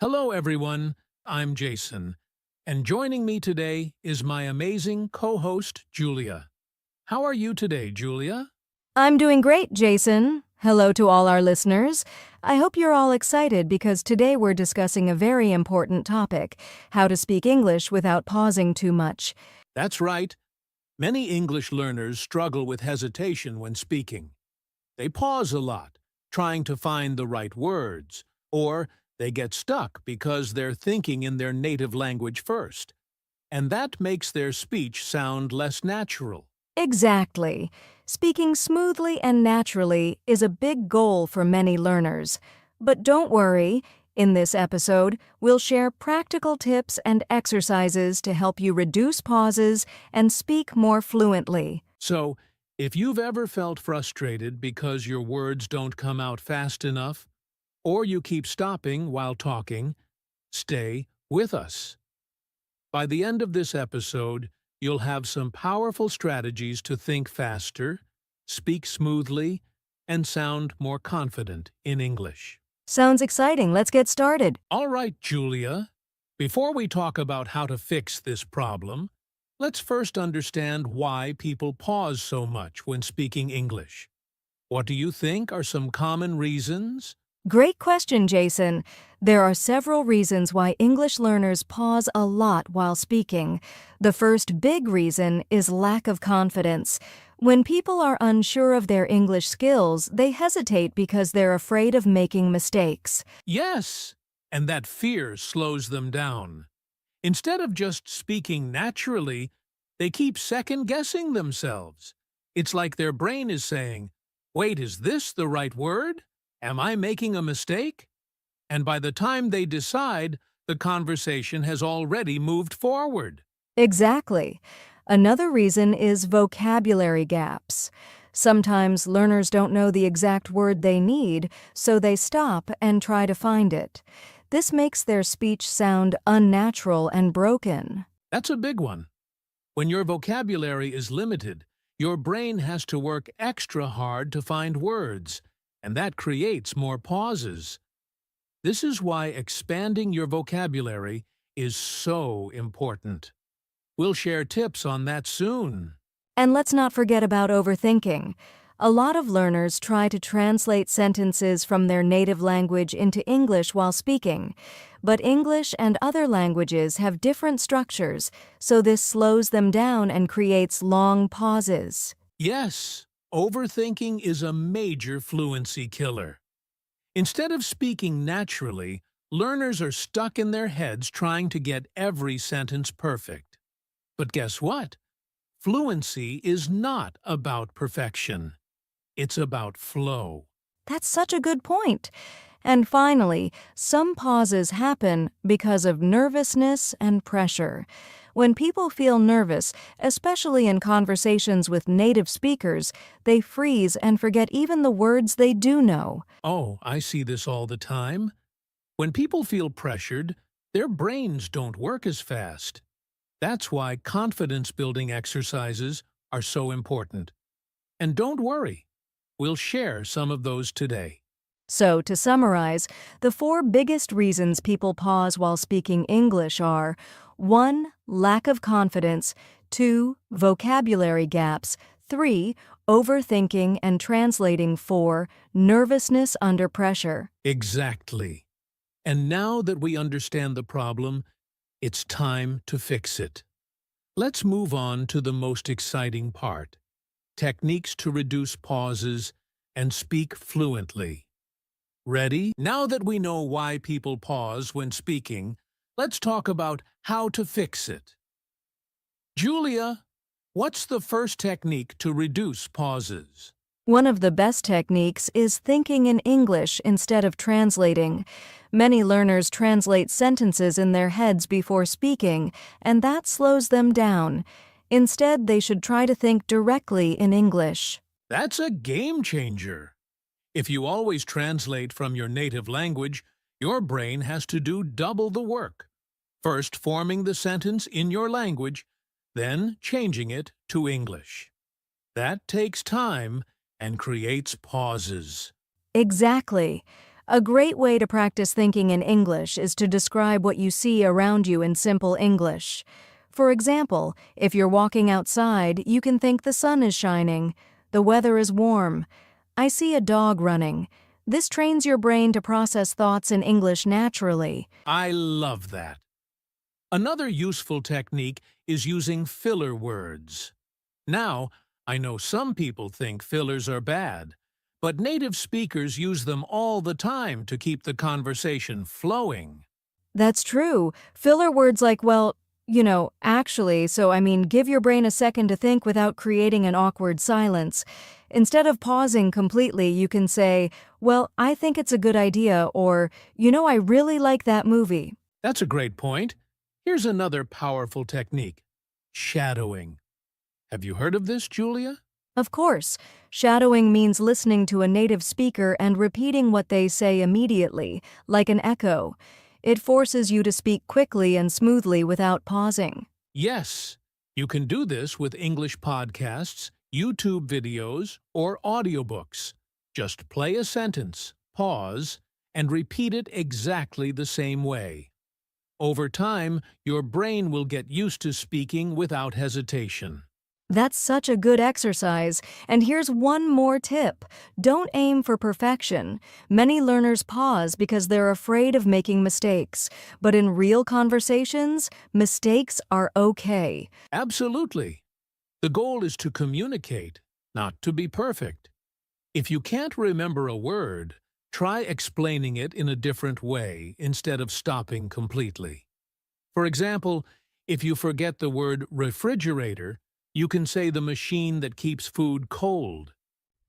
Hello, everyone. I'm Jason, and joining me today is my amazing co-host, Julia. How are you today, Julia? I'm doing great, Jason. Hello to all our listeners. I hope you're all excited because today we're discussing a very important topic, how to speak English without pausing too much. That's right. Many English learners struggle with hesitation when speaking. They pause a lot, trying to find the right words, or they get stuck because they're thinking in their native language first, and that makes their speech sound less natural. Exactly. Speaking smoothly and naturally is a big goal for many learners. But don't worry, in this episode, we'll share practical tips and exercises to help you reduce pauses and speak more fluently. So, if you've ever felt frustrated because your words don't come out fast enough, or you keep stopping while talking, stay with us. By the end of this episode, you'll have some powerful strategies to think faster, speak smoothly, and sound more confident in English. Sounds exciting. Let's get started. All right, Julia. Before we talk about how to fix this problem, let's first understand why people pause so much when speaking English. What do you think are some common reasons? Great question, Jason. There are several reasons why English learners pause a lot while speaking. The first big reason is lack of confidence. When people are unsure of their English skills, they hesitate because they're afraid of making mistakes. Yes, and that fear slows them down. Instead of just speaking naturally, they keep second-guessing themselves. It's like their brain is saying, "Wait, is this the right word? Am I making a mistake?" And by the time they decide, the conversation has already moved forward. Exactly. Another reason is vocabulary gaps. Sometimes learners don't know the exact word they need, so they stop and try to find it. This makes their speech sound unnatural and broken. That's a big one. When your vocabulary is limited, your brain has to work extra hard to find words, and that creates more pauses. This is why expanding your vocabulary is so important. We'll share tips on that soon. And let's not forget about overthinking. A lot of learners try to translate sentences from their native language into English while speaking. But English and other languages have different structures, so this slows them down and creates long pauses. Yes, overthinking is a major fluency killer. Instead of speaking naturally, learners are stuck in their heads trying to get every sentence perfect. But guess what? Fluency is not about perfection. It's about flow. That's such a good point. And finally, some pauses happen because of nervousness and pressure. When people feel nervous, especially in conversations with native speakers, they freeze and forget even the words they do know. Oh, I see this all the time. When people feel pressured, their brains don't work as fast. That's why confidence-building exercises are so important. And don't worry, we'll share some of those today. So, to summarize, the four biggest reasons people pause while speaking English are 1. Lack of confidence, 2. Vocabulary gaps, 3. Overthinking and translating, 4. Nervousness under pressure. Exactly. And now that we understand the problem, it's time to fix it. Let's move on to the most exciting part: techniques to reduce pauses and speak fluently. Ready? Now that we know why people pause when speaking, let's talk about how to fix it. Julia, what's the first technique to reduce pauses? One of the best techniques is thinking in English instead of translating. Many learners translate sentences in their heads before speaking, and that slows them down. Instead, they should try to think directly in English. That's a game changer. If you always translate from your native language, your brain has to do double the work. First forming the sentence in your language, then changing it to English. That takes time and creates pauses. Exactly. A great way to practice thinking in English is to describe what you see around you in simple English. For example, if you're walking outside, you can think the sun is shining, the weather is warm, I see a dog running. This trains your brain to process thoughts in English naturally. I love that. Another useful technique is using filler words. Now, I know some people think fillers are bad, but native speakers use them all the time to keep the conversation flowing. That's true. Filler words like, well, actually, give your brain a second to think without creating an awkward silence. Instead of pausing completely, you can say, well, I think it's a good idea, or, I really like that movie. That's a great point. Here's another powerful technique: shadowing. Have you heard of this, Julia? Of course, shadowing means listening to a native speaker and repeating what they say immediately, like an echo. It forces you to speak quickly and smoothly without pausing. Yes, you can do this with English podcasts, YouTube videos, or audiobooks. Just play a sentence, pause, and repeat it exactly the same way. Over time, your brain will get used to speaking without hesitation. That's such a good exercise. And here's one more tip. Don't aim for perfection. Many learners pause because they're afraid of making mistakes. But in real conversations, mistakes are okay. Absolutely. The goal is to communicate, not to be perfect. If you can't remember a word, try explaining it in a different way instead of stopping completely. For example, if you forget the word refrigerator, you can say the machine that keeps food cold.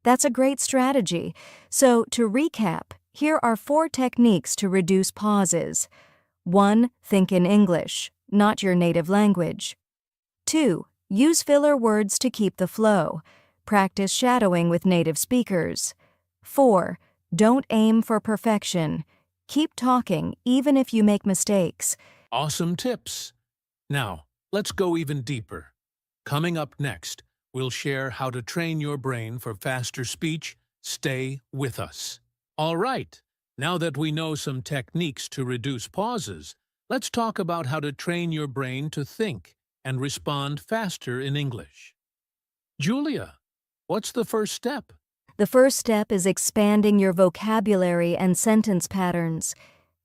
That's a great strategy. So, to recap, here are 4 techniques to reduce pauses. 1. Think in English, not your native language. 2. Use filler words to keep the flow. Practice shadowing with native speakers. 4. Don't aim for perfection. Keep talking even if you make mistakes. Awesome tips! Now, let's go even deeper. Coming up next, we'll share how to train your brain for faster speech. Stay with us. All right, now that we know some techniques to reduce pauses, let's talk about how to train your brain to think and respond faster in English. Julia, what's the first step? The first step is expanding your vocabulary and sentence patterns.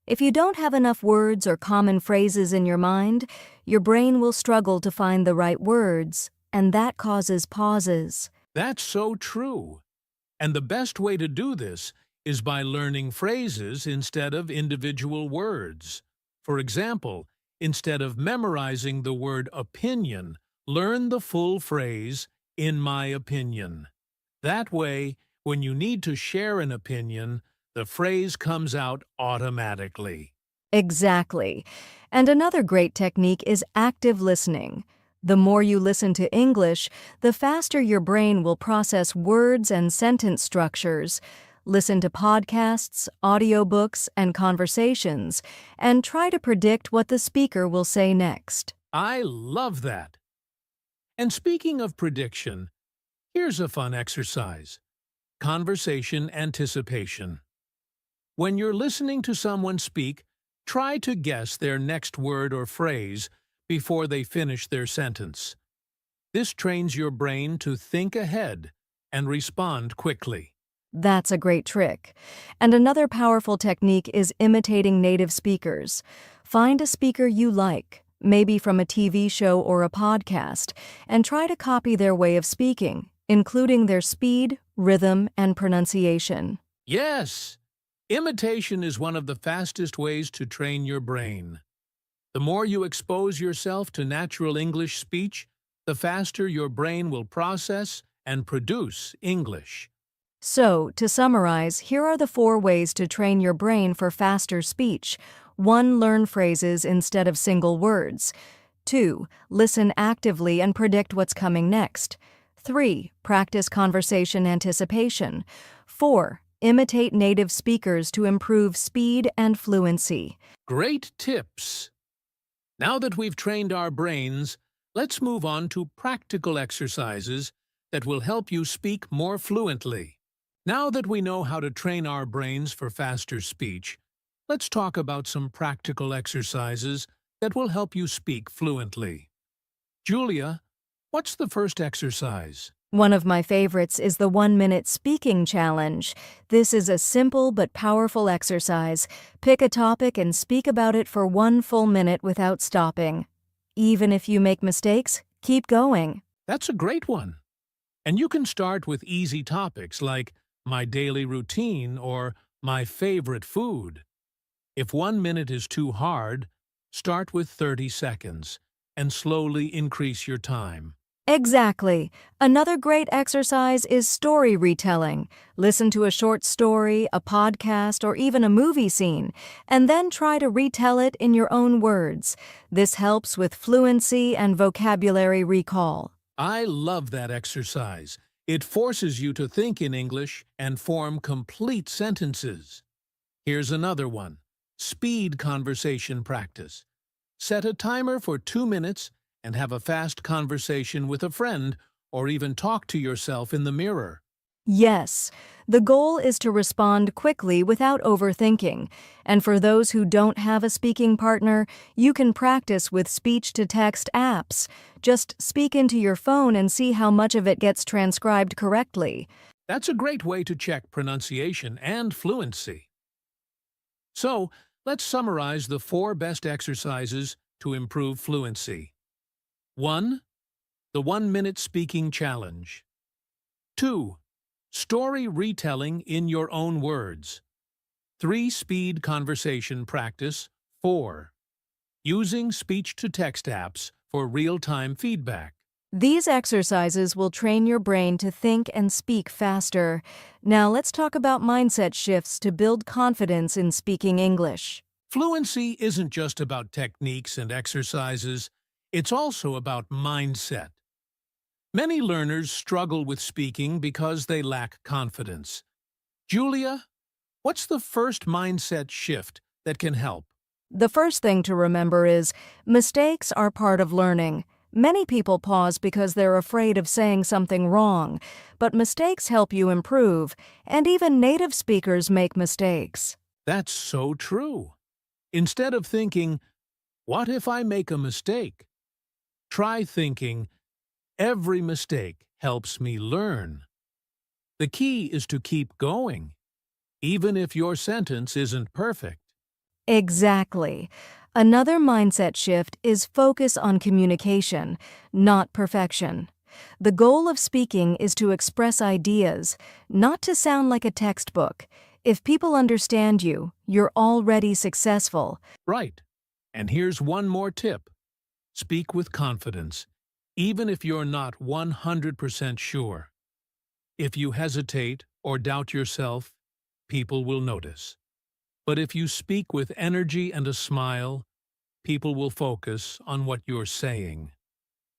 If you don't have enough words or common phrases in your mind, your brain will struggle to find the right words, and that causes pauses. That's so true. And the best way to do this is by learning phrases instead of individual words. For example, instead of memorizing the word opinion, learn the full phrase, in my opinion. That way, when you need to share an opinion, the phrase comes out automatically. Exactly. And another great technique is active listening. The more you listen to English, the faster your brain will process words and sentence structures. Listen to podcasts, audiobooks, and conversations, and try to predict what the speaker will say next. I love that. And speaking of prediction, here's a fun exercise: conversation anticipation. When you're listening to someone speak, try to guess their next word or phrase before they finish their sentence. This trains your brain to think ahead and respond quickly. That's a great trick. And another powerful technique is imitating native speakers. Find a speaker you like, maybe from a TV show or a podcast, and try to copy their way of speaking, including their speed, rhythm, and pronunciation. Yes! Imitation is one of the fastest ways to train your brain. The more you expose yourself to natural English speech, the faster your brain will process and produce English. So, to summarize, here are the 4 ways to train your brain for faster speech. 1. Learn phrases instead of single words. 2. Listen actively and predict what's coming next. 3. Practice conversation anticipation. 4. Imitate native speakers to improve speed and fluency. Great tips! Now that we've trained our brains, let's move on to practical exercises that will help you speak more fluently. Now that we know how to train our brains for faster speech, let's talk about some practical exercises that will help you speak fluently. Julia, what's the first exercise? One of my favorites is the 1-minute speaking challenge. This is a simple but powerful exercise. Pick a topic and speak about it for 1 full minute without stopping. Even if you make mistakes, keep going. That's a great one. And you can start with easy topics like my daily routine or my favorite food. If 1 minute is too hard, start with 30 seconds and slowly increase your time. Exactly. Another great exercise is story retelling. Listen to a short story, a podcast, or even a movie scene, and then try to retell it in your own words. This helps with fluency and vocabulary recall. I love that exercise. It forces you to think in English and form complete sentences. Here's another one. Speed conversation practice. Set a timer for 2 minutes and have a fast conversation with a friend or even talk to yourself in the mirror. Yes, the goal is to respond quickly without overthinking. And for those who don't have a speaking partner, you can practice with speech-to-text apps. Just speak into your phone and see how much of it gets transcribed correctly. That's a great way to check pronunciation and fluency. So, let's summarize the 4 best exercises to improve fluency. 1. The 1-minute speaking challenge. 2. Story retelling in your own words. 3. Speed conversation practice. 4. Using speech-to-text apps for real-time feedback. These exercises will train your brain to think and speak faster. Now let's talk about mindset shifts to build confidence in speaking English. Fluency isn't just about techniques and exercises, it's also about mindset. Many learners struggle with speaking because they lack confidence. Julia, what's the first mindset shift that can help? The first thing to remember is mistakes are part of learning. Many people pause because they're afraid of saying something wrong, but mistakes help you improve, and even native speakers make mistakes. That's so true. Instead of thinking, what if I make a mistake? Try thinking, every mistake helps me learn. The key is to keep going, even if your sentence isn't perfect. Exactly. Another mindset shift is focus on communication, not perfection. The goal of speaking is to express ideas, not to sound like a textbook. If people understand you, you're already successful. Right. And here's one more tip. Speak with confidence, even if you're not 100% sure. If you hesitate or doubt yourself, people will notice. But if you speak with energy and a smile, people will focus on what you're saying,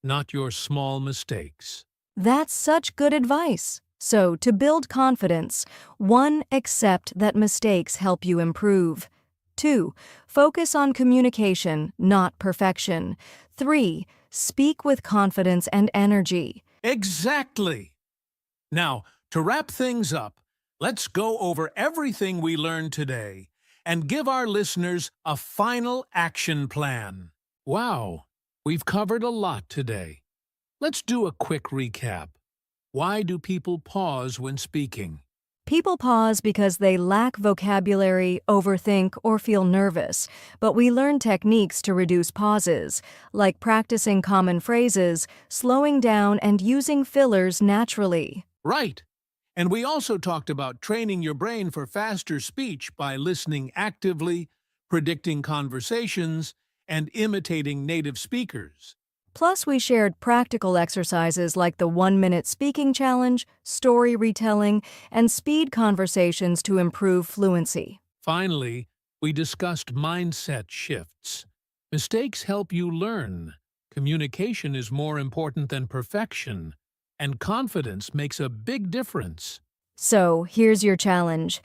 not your small mistakes. That's such good advice. So, to build confidence, 1. Accept that mistakes help you improve. 2. Focus on communication, not perfection. 3. Speak with confidence and energy. Exactly! Now, to wrap things up, let's go over everything we learned today and give our listeners a final action plan. Wow, we've covered a lot today. Let's do a quick recap. Why do people pause when speaking? People pause because they lack vocabulary, overthink, or feel nervous, but we learn techniques to reduce pauses, like practicing common phrases, slowing down, and using fillers naturally. Right. And we also talked about training your brain for faster speech by listening actively, predicting conversations, and imitating native speakers. Plus, we shared practical exercises like the 1-minute speaking challenge, story retelling, and speed conversations to improve fluency. Finally, we discussed mindset shifts. Mistakes help you learn. Communication is more important than perfection, and confidence makes a big difference. So, here's your challenge.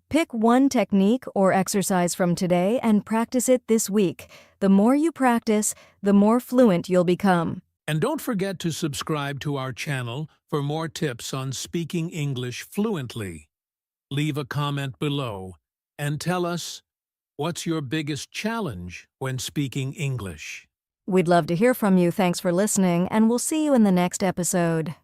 Pick one technique or exercise from today and practice it this week. The more you practice, the more fluent you'll become. And don't forget to subscribe to our channel for more tips on speaking English fluently. Leave a comment below and tell us what's your biggest challenge when speaking English. We'd love to hear from you. Thanks for listening, and we'll see you in the next episode.